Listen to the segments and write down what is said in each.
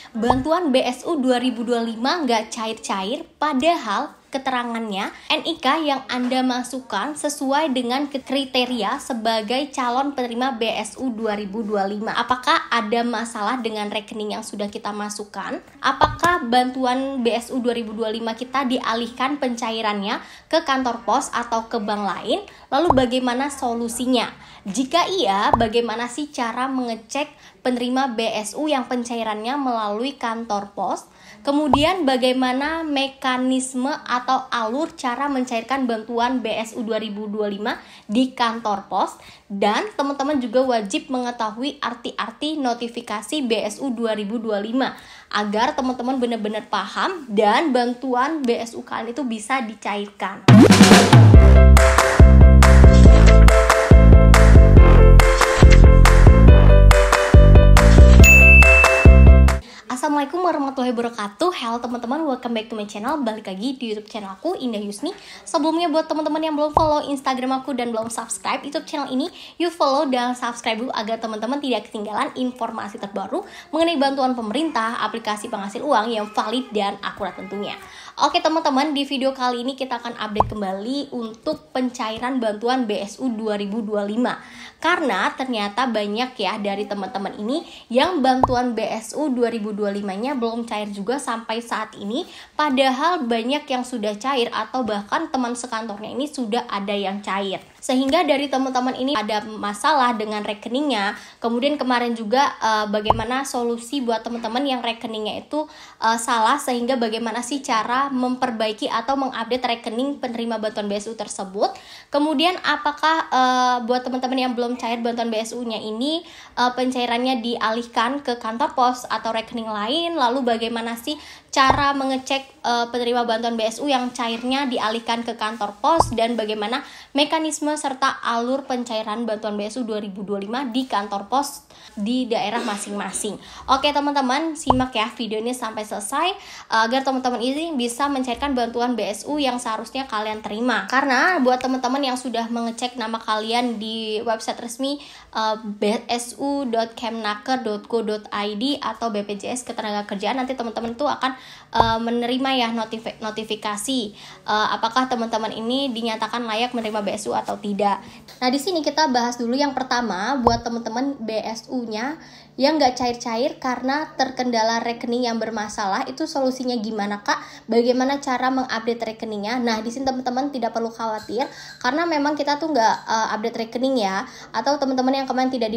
bantuan BSU 2025 nggak cair-cair, padahal keterangannya NIK yang Anda masukkan sesuai dengan kriteria sebagai calon penerima BSU 2025. Apakah ada masalah dengan rekening yang sudah kita masukkan? Apakah bantuan BSU 2025 kita dialihkan pencairannya ke kantor pos atau ke bank lain? Lalu bagaimana solusinya? Jika iya, bagaimana sih cara mengecek penerima BSU yang pencairannya melalui kantor pos? Kemudian bagaimana mekanisme atau alur cara mencairkan bantuan BSU 2025 di kantor pos? Dan teman-teman juga wajib mengetahui arti-arti notifikasi BSU 2025 agar teman-teman benar-benar paham dan bantuan BSU kalian itu bisa dicairkan. Assalamualaikum warahmatullahi wabarakatuh. Halo teman-teman, welcome back to my channel. Balik lagi di YouTube channel aku, Indah Yusni. Sebelumnya buat teman-teman yang belum follow Instagram aku dan belum subscribe YouTube channel ini, yuk follow dan subscribe dulu agar teman-teman tidak ketinggalan informasi terbaru mengenai bantuan pemerintah, aplikasi penghasil uang yang valid dan akurat tentunya. Oke teman-teman, di video kali ini kita akan update kembali untuk pencairan bantuan BSU 2025. Karena ternyata banyak ya dari teman-teman ini yang bantuan BSU 2025-nya belum cair juga sampai saat ini. Padahal banyak yang sudah cair atau bahkan teman sekantornya ini sudah ada yang cair. Sehingga dari teman-teman ini ada masalah dengan rekeningnya. Kemudian kemarin juga bagaimana solusi buat teman-teman yang rekeningnya itu salah, sehingga bagaimana sih cara memperbaiki atau mengupdate rekening penerima bantuan BSU tersebut. Kemudian apakah buat teman-teman yang belum cair bantuan BSU-nya ini pencairannya dialihkan ke kantor pos atau rekening lain, lalu bagaimana sih cara mengecek penerima bantuan BSU yang cairnya dialihkan ke kantor pos, dan bagaimana mekanisme serta alur pencairan bantuan BSU 2025 di kantor pos di daerah masing-masing. Oke teman-teman, simak ya video ini sampai selesai agar teman-teman ini bisa mencairkan bantuan BSU yang seharusnya kalian terima. Karena buat teman-teman yang sudah mengecek nama kalian di website resmi bsu.kemnaker.go.id atau BPJS Ketenagakerjaan, nanti teman-teman tuh akan menerima ya notifikasi apakah teman-teman ini dinyatakan layak menerima BSU atau tidak. Nah, di sini kita bahas dulu yang pertama buat teman-teman BSU-nya yang nggak cair-cair karena terkendala rekening yang bermasalah. Itu solusinya gimana Kak? Bagaimana cara mengupdate rekeningnya? Nah, di sini teman-teman tidak perlu khawatir karena memang kita tuh nggak update rekening ya. Atau teman-teman yang kemarin tidak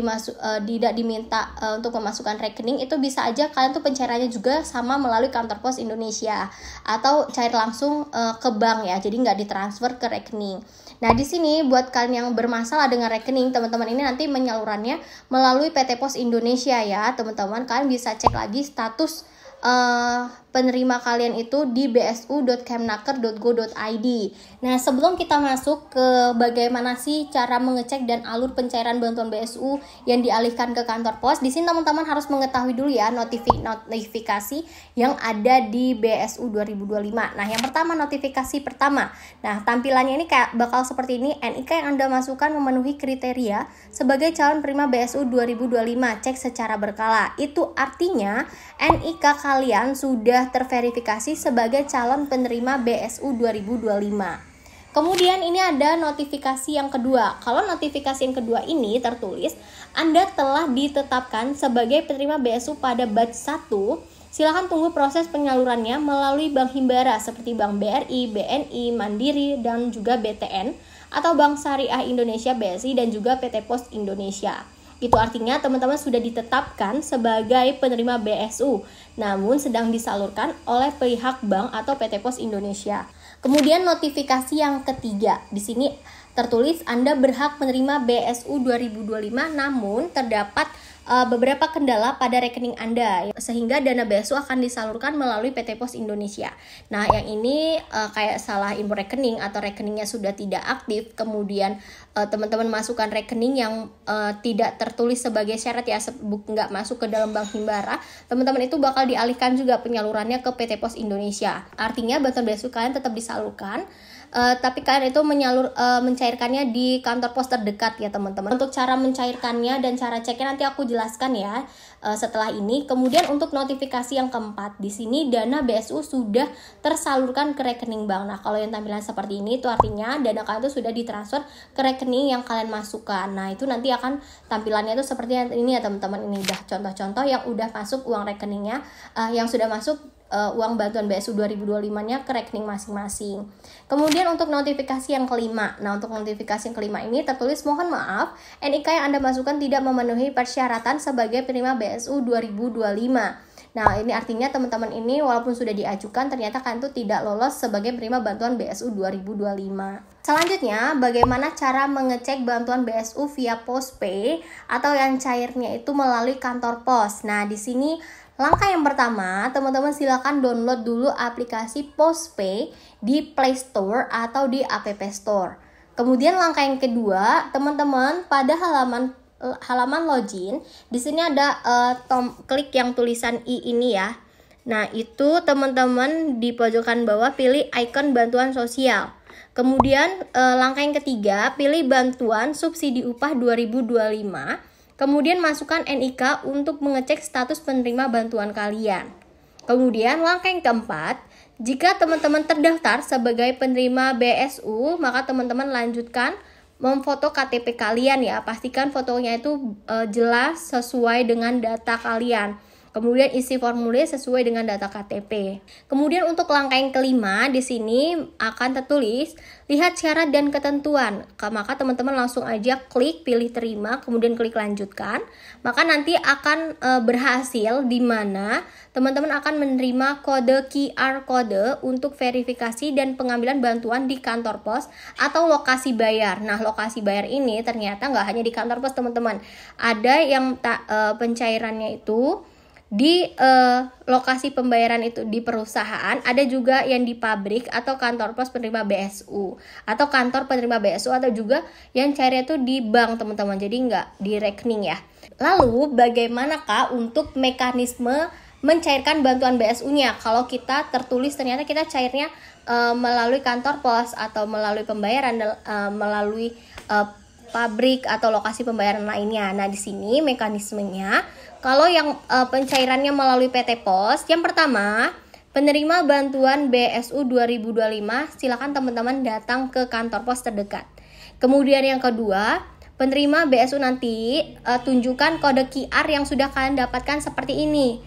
diminta untuk memasukkan rekening, itu bisa aja kalian tuh pencairannya juga sama melalui kantor pos Indonesia atau cair langsung ke bank ya. Jadi nggak ditransfer ke rekening. Nah, di sini buat kalian yang bermasalah dengan rekening, teman-teman ini nanti menyalurannya melalui PT Pos Indonesia ya, teman-teman. Kalian bisa cek lagi status penerima kalian itu di bsu.kemnaker.go.id. Nah, sebelum kita masuk ke bagaimana sih cara mengecek dan alur pencairan bantuan BSU yang dialihkan ke kantor pos, di sini teman-teman harus mengetahui dulu ya notifikasi yang ada di BSU 2025. Nah, yang pertama, notifikasi pertama. Nah, tampilannya ini kayak bakal seperti ini. NIK yang Anda masukkan memenuhi kriteria sebagai calon penerima BSU 2025. Cek secara berkala. Itu artinya NIK kalian sudah terverifikasi sebagai calon penerima BSU 2025. Kemudian ini ada notifikasi yang kedua. Kalau notifikasi yang kedua ini tertulis Anda telah ditetapkan sebagai penerima BSU pada batch 1. Silakan tunggu proses penyalurannya melalui bank himbara seperti Bank BRI, BNI, Mandiri, dan juga BTN atau Bank Syariah Indonesia BSI dan juga PT Pos Indonesia. Itu artinya teman-teman sudah ditetapkan sebagai penerima BSU, namun sedang disalurkan oleh pihak bank atau PT Pos Indonesia. Kemudian notifikasi yang ketiga, di sini tertulis Anda berhak menerima BSU 2025, namun terdapat beberapa kendala pada rekening Anda sehingga dana BSU akan disalurkan melalui PT Pos Indonesia. Nah, yang ini kayak salah info rekening atau rekeningnya sudah tidak aktif, kemudian teman-teman masukkan rekening yang tidak tertulis sebagai syarat ya, nggak masuk ke dalam bank himbara, teman-teman itu bakal dialihkan juga penyalurannya ke PT Pos Indonesia. Artinya bantuan BSU kalian tetap disalurkan, tapi kalian itu mencairkannya di kantor pos terdekat ya teman-teman. Untuk cara mencairkannya dan cara ceknya nanti aku jelaskan ya setelah ini. Kemudian untuk notifikasi yang keempat, di sini dana BSU sudah tersalurkan ke rekening bank. Nah, kalau yang tampilan seperti ini itu artinya dana kalian itu sudah ditransfer ke rekening yang kalian masukkan. Nah, itu nanti akan tampilannya itu seperti ini ya teman-teman. Ini udah contoh-contoh yang udah masuk uang rekeningnya, yang sudah masuk uang bantuan BSU 2025-nya ke rekening masing-masing. Kemudian untuk notifikasi yang kelima. Nah, untuk notifikasi yang kelima ini tertulis mohon maaf, NIK yang Anda masukkan tidak memenuhi persyaratan sebagai penerima BSU 2025. Nah, ini artinya teman-teman ini walaupun sudah diajukan, ternyata kan itu tidak lolos sebagai penerima bantuan BSU 2025. Selanjutnya, bagaimana cara mengecek bantuan BSU via Postpay atau yang cairnya itu melalui kantor pos. Nah, di sini langkah yang pertama, teman-teman silakan download dulu aplikasi Postpay di Play Store atau di App Store. Kemudian langkah yang kedua, teman-teman pada halaman login, di sini ada klik yang tulisan i ini ya. Nah, itu teman-teman di pojokan bawah pilih icon bantuan sosial. Kemudian langkah yang ketiga, pilih bantuan subsidi upah 2025. Kemudian masukkan NIK untuk mengecek status penerima bantuan kalian. Kemudian langkah yang keempat, jika teman-teman terdaftar sebagai penerima BSU, maka teman-teman lanjutkan memfoto KTP kalian ya. Pastikan fotonya itu jelas sesuai dengan data kalian. Kemudian isi formulir sesuai dengan data KTP. Kemudian untuk langkah yang kelima, di sini akan tertulis lihat syarat dan ketentuan. Maka teman-teman langsung aja klik pilih terima, kemudian klik lanjutkan. Maka nanti akan berhasil di mana teman-teman akan menerima kode QR kode untuk verifikasi dan pengambilan bantuan di kantor pos atau lokasi bayar. Nah, lokasi bayar ini ternyata nggak hanya di kantor pos teman-teman. Ada yang pencairannya itu di lokasi pembayaran itu di perusahaan, ada juga yang di pabrik atau kantor pos penerima BSU atau kantor penerima BSU, atau juga yang cairnya itu di bank teman-teman, jadi nggak di rekening ya. Lalu bagaimanakah untuk mekanisme mencairkan bantuan BSU-nya kalau kita tertulis ternyata kita cairnya melalui kantor pos atau melalui pembayaran melalui pabrik atau lokasi pembayaran lainnya. Nah, di sini mekanismenya kalau yang pencairannya melalui PT Pos, yang pertama, penerima bantuan BSU 2025, silakan teman-teman datang ke kantor pos terdekat. Kemudian yang kedua, penerima BSU nanti tunjukkan kode QR yang sudah kalian dapatkan seperti ini,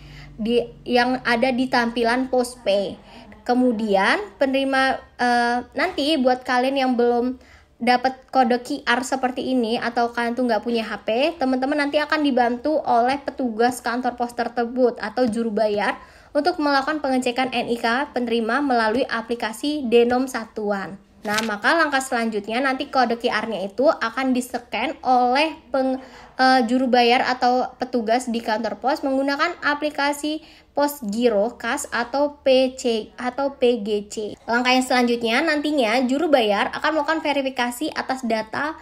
yang ada di tampilan Postpay. Kemudian penerima nanti buat kalian yang belum dapat kode QR seperti ini atau kalian tuh nggak punya HP, teman-teman nanti akan dibantu oleh petugas kantor pos tersebut atau juru bayar untuk melakukan pengecekan NIK penerima melalui aplikasi Denom Satuan. Nah, maka langkah selanjutnya nanti kode QR-nya itu akan di-scan oleh juru bayar atau petugas di kantor pos menggunakan aplikasi Pos Giro Kas atau PC atau PGC. Langkah yang selanjutnya nantinya juru bayar akan melakukan verifikasi atas data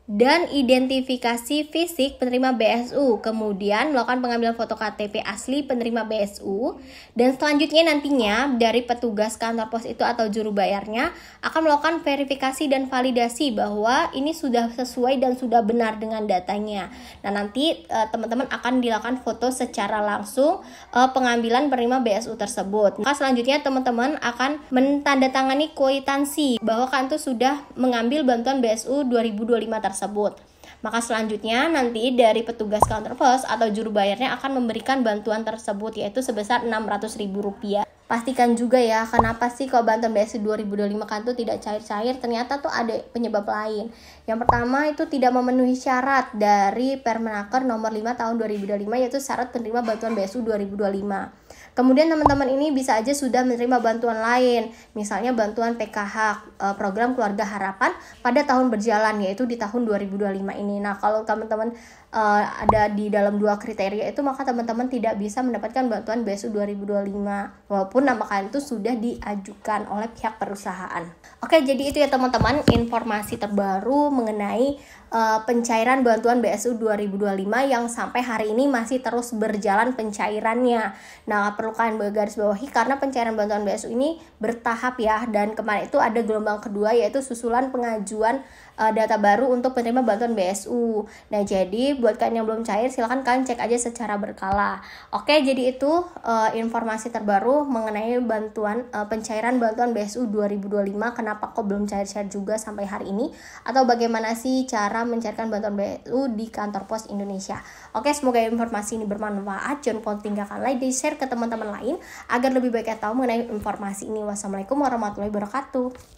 dan identifikasi fisik penerima BSU, kemudian melakukan pengambilan foto KTP asli penerima BSU, dan selanjutnya nantinya dari petugas kantor pos itu atau juru bayarnya akan melakukan verifikasi dan validasi bahwa ini sudah sesuai dan sudah benar dengan datanya. Nah, nanti teman-teman akan dilakukan foto secara langsung pengambilan penerima BSU tersebut. Maka selanjutnya teman-teman akan menandatangani kwitansi bahwa kalian tuh sudah mengambil bantuan BSU 2025 tersebut. Maka selanjutnya nanti dari petugas kantor pos atau juru bayarnya akan memberikan bantuan tersebut yaitu sebesar Rp600.000. Pastikan juga ya, kenapa sih kok bantuan BSU 2025 kan tuh tidak cair-cair? Ternyata tuh ada penyebab lain. Yang pertama itu tidak memenuhi syarat dari Permenaker nomor 5 tahun 2025 yaitu syarat penerima bantuan BSU 2025. Kemudian teman-teman ini bisa aja sudah menerima bantuan lain, misalnya bantuan PKH, program Keluarga Harapan pada tahun berjalan, yaitu di tahun 2025 ini. Nah, kalau teman-teman ada di dalam dua kriteria itu, maka teman-teman tidak bisa mendapatkan bantuan BSU 2025, walaupun nama kalian itu sudah diajukan oleh pihak perusahaan. Oke, jadi itu ya teman-teman informasi terbaru mengenai pencairan bantuan BSU 2025 yang sampai hari ini masih terus berjalan pencairannya. Nah, perlu kalian garis bawahi karena pencairan bantuan BSU ini bertahap ya, dan kemarin itu ada gelombang kedua yaitu susulan pengajuan data baru untuk penerima bantuan BSU. Nah, jadi buat kalian yang belum cair silahkan kalian cek aja secara berkala. Oke, jadi itu informasi terbaru mengenai pencairan bantuan BSU 2025. Kenapa kok belum cair-cair juga sampai hari ini, atau bagaimana sih cara mencairkan bantuan BSU di kantor pos Indonesia. Oke, semoga informasi ini bermanfaat. Jangan lupa tinggalkan like dan share ke teman-teman lain agar lebih baik tahu mengenai informasi ini. Wassalamualaikum warahmatullahi wabarakatuh.